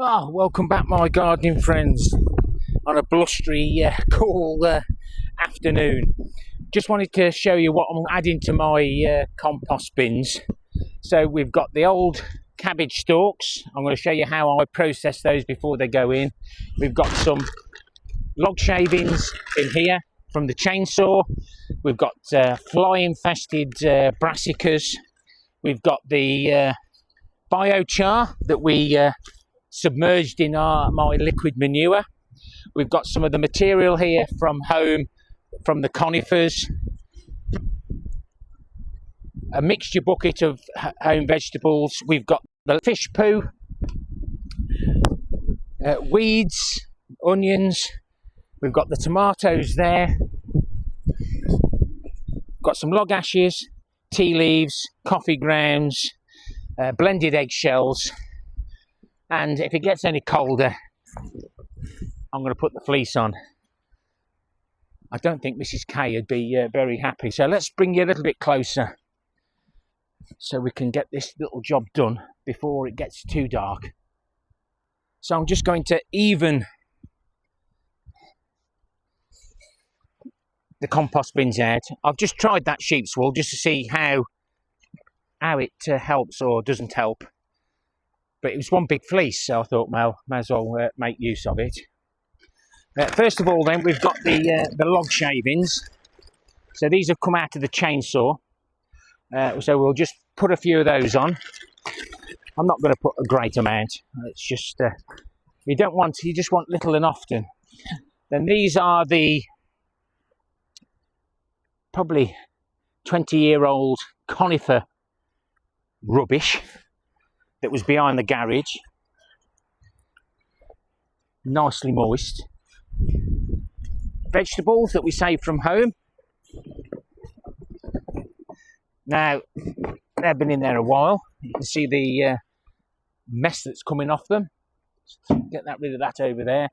Oh, welcome back, my gardening friends, on a blustery, cool afternoon. Just wanted to show you what I'm adding to my compost bins. So we've got the old cabbage stalks. I'm going to show you how I process those before they go in. We've got some log shavings in here from the chainsaw. We've got fly-infested brassicas. We've got the biochar that we submerged in my liquid manure. We've got some of the material here from home, from the conifers, a mixture bucket of home vegetables. We've got the fish poo, weeds, onions. We've got the tomatoes there. Got some log ashes, tea leaves, coffee grounds, blended eggshells. And if it gets any colder, I'm going to put the fleece on. I don't think Mrs. K would be very happy. So let's bring you a little bit closer so we can get this little job done before it gets too dark. So I'm just going to even the compost bins out. I've just tried that sheep's wool just to see how it helps or doesn't help. But it was one big fleece, so I thought, well, may as well make use of it. First of all, then, we've got the log shavings. So these have come out of the chainsaw. So we'll just put a few of those on. I'm not going to put a great amount. It's just, you just want little and often. Then these are the probably 20-year-old conifer rubbish that was behind the garage, nicely moist. Vegetables that we saved from home. Now, they've been in there a while. You can see the mess that's coming off them. Get rid of that over there.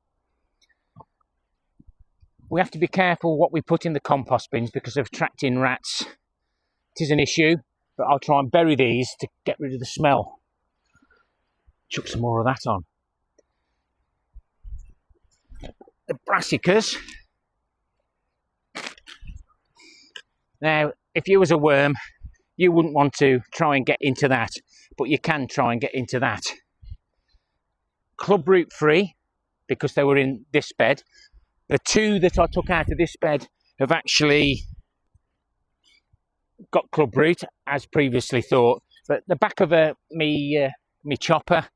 We have to be careful what we put in the compost bins because of attracting rats. It is an issue, but I'll try and bury these to get rid of the smell. Chuck some more of that on. The brassicas. Now, if you was a worm, you wouldn't want to try and get into that, but you can try and get into that. Club root free, because they were in this bed. The two that I took out of this bed have actually got club root, as previously thought. But the back of me chopper,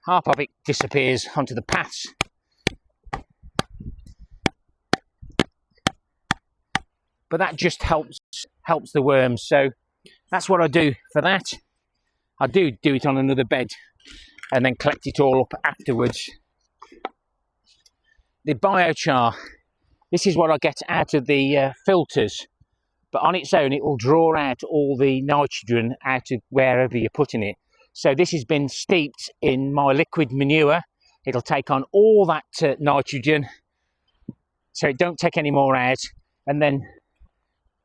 half of it disappears onto the paths. But that just helps the worms. So that's what I do for that. I do it on another bed and then collect it all up afterwards. The biochar, this is what I get out of the filters. But on its own, it will draw out all the nitrogen out of wherever you're putting it. So this has been steeped in my liquid manure. It'll take on all that nitrogen, so it don't take any more out. And then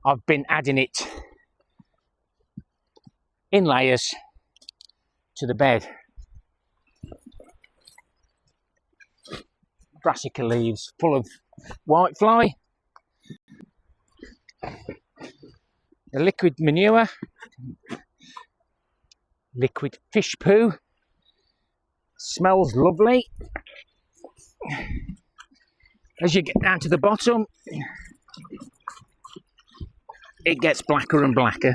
I've been adding it in layers to the bed. Brassica leaves full of whitefly. The liquid manure. Liquid fish poo. Smells lovely. As you get down to the bottom, it gets blacker and blacker.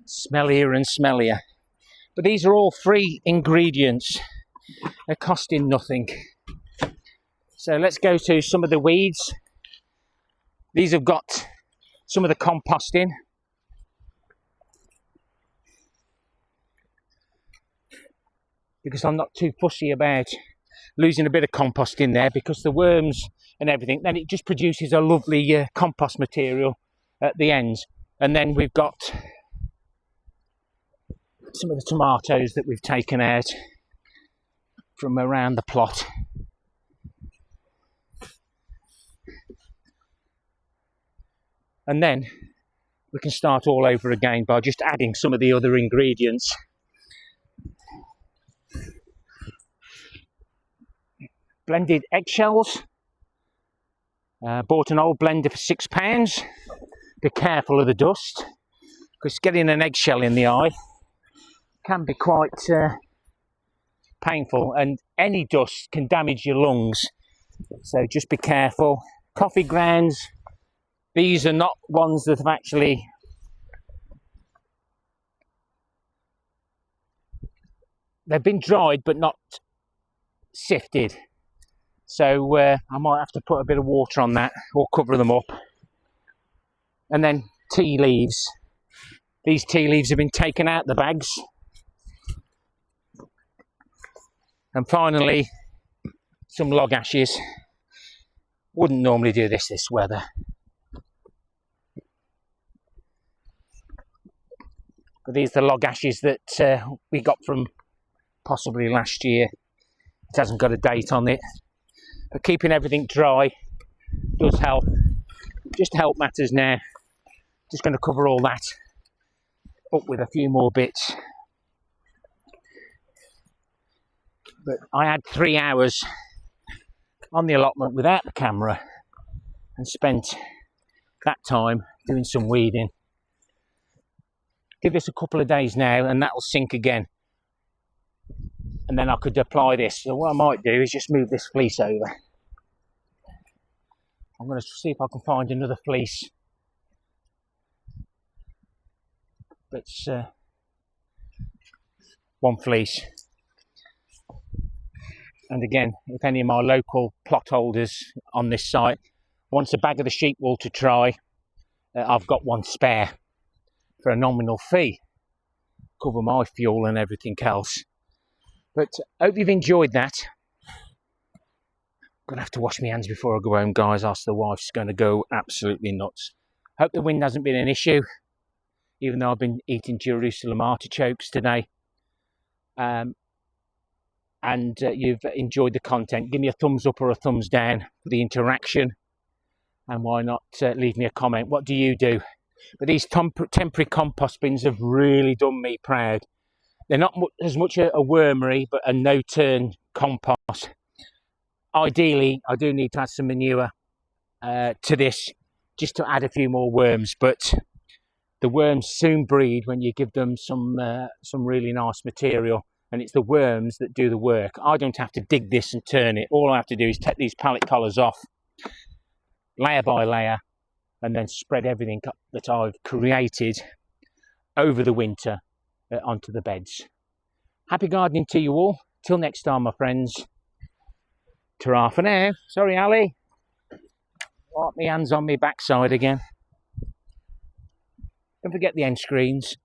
Smellier and smellier. But these are all free ingredients. They're costing nothing. So let's go to some of the weeds. These have got some of the composting. Because I'm not too fussy about losing a bit of compost in there, because the worms and everything, then it just produces a lovely compost material at the end. And then we've got some of the tomatoes that we've taken out from around the plot. And then we can start all over again by just adding some of the other ingredients. Blended eggshells. Bought an old blender for £6. Be careful of the dust, because getting an eggshell in the eye can be quite painful, and any dust can damage your lungs, so just be careful. Coffee grounds, these are not ones that have actually they've been dried but not sifted, so I might have to put a bit of water on that or cover them up. And then tea leaves. These tea leaves have been taken out the bags. And finally, some log ashes. Wouldn't normally do this weather. But these are the log ashes that we got from possibly last year. It hasn't got a date on it. But keeping everything dry does help. Just help matters now. Just going to cover all that up with a few more bits. But I had 3 hours on the allotment without the camera and spent that time doing some weeding. Give this a couple of days now and that'll sink again. And then I could apply this. So what I might do is just move this fleece over. I'm going to see if I can find another fleece. That's one fleece. And again, if any of my local plot holders on this site wants a bag of the sheep wool to try, I've got one spare for a nominal fee. Cover my fuel and everything else. But hope you've enjoyed that. Gonna have to wash my hands before I go home, guys, else the wife's gonna go absolutely nuts. Hope the wind hasn't been an issue, even though I've been eating Jerusalem artichokes today. And you've enjoyed the content. Give me a thumbs up or a thumbs down for the interaction. And why not leave me a comment? What do you do? But these temporary compost bins have really done me proud. They're not as much a wormery, but a no-turn compost. Ideally, I do need to add some manure to this, just to add a few more worms. But the worms soon breed when you give them some really nice material. And it's the worms that do the work. I don't have to dig this and turn it. All I have to do is take these pallet collars off, layer by layer, and then spread everything that I've created over the winter onto the beds. Happy gardening to you all. Till next time, my friends. Ta-ra for now. Sorry, Ali. Wipe my hands on my backside again. Don't forget the end screens.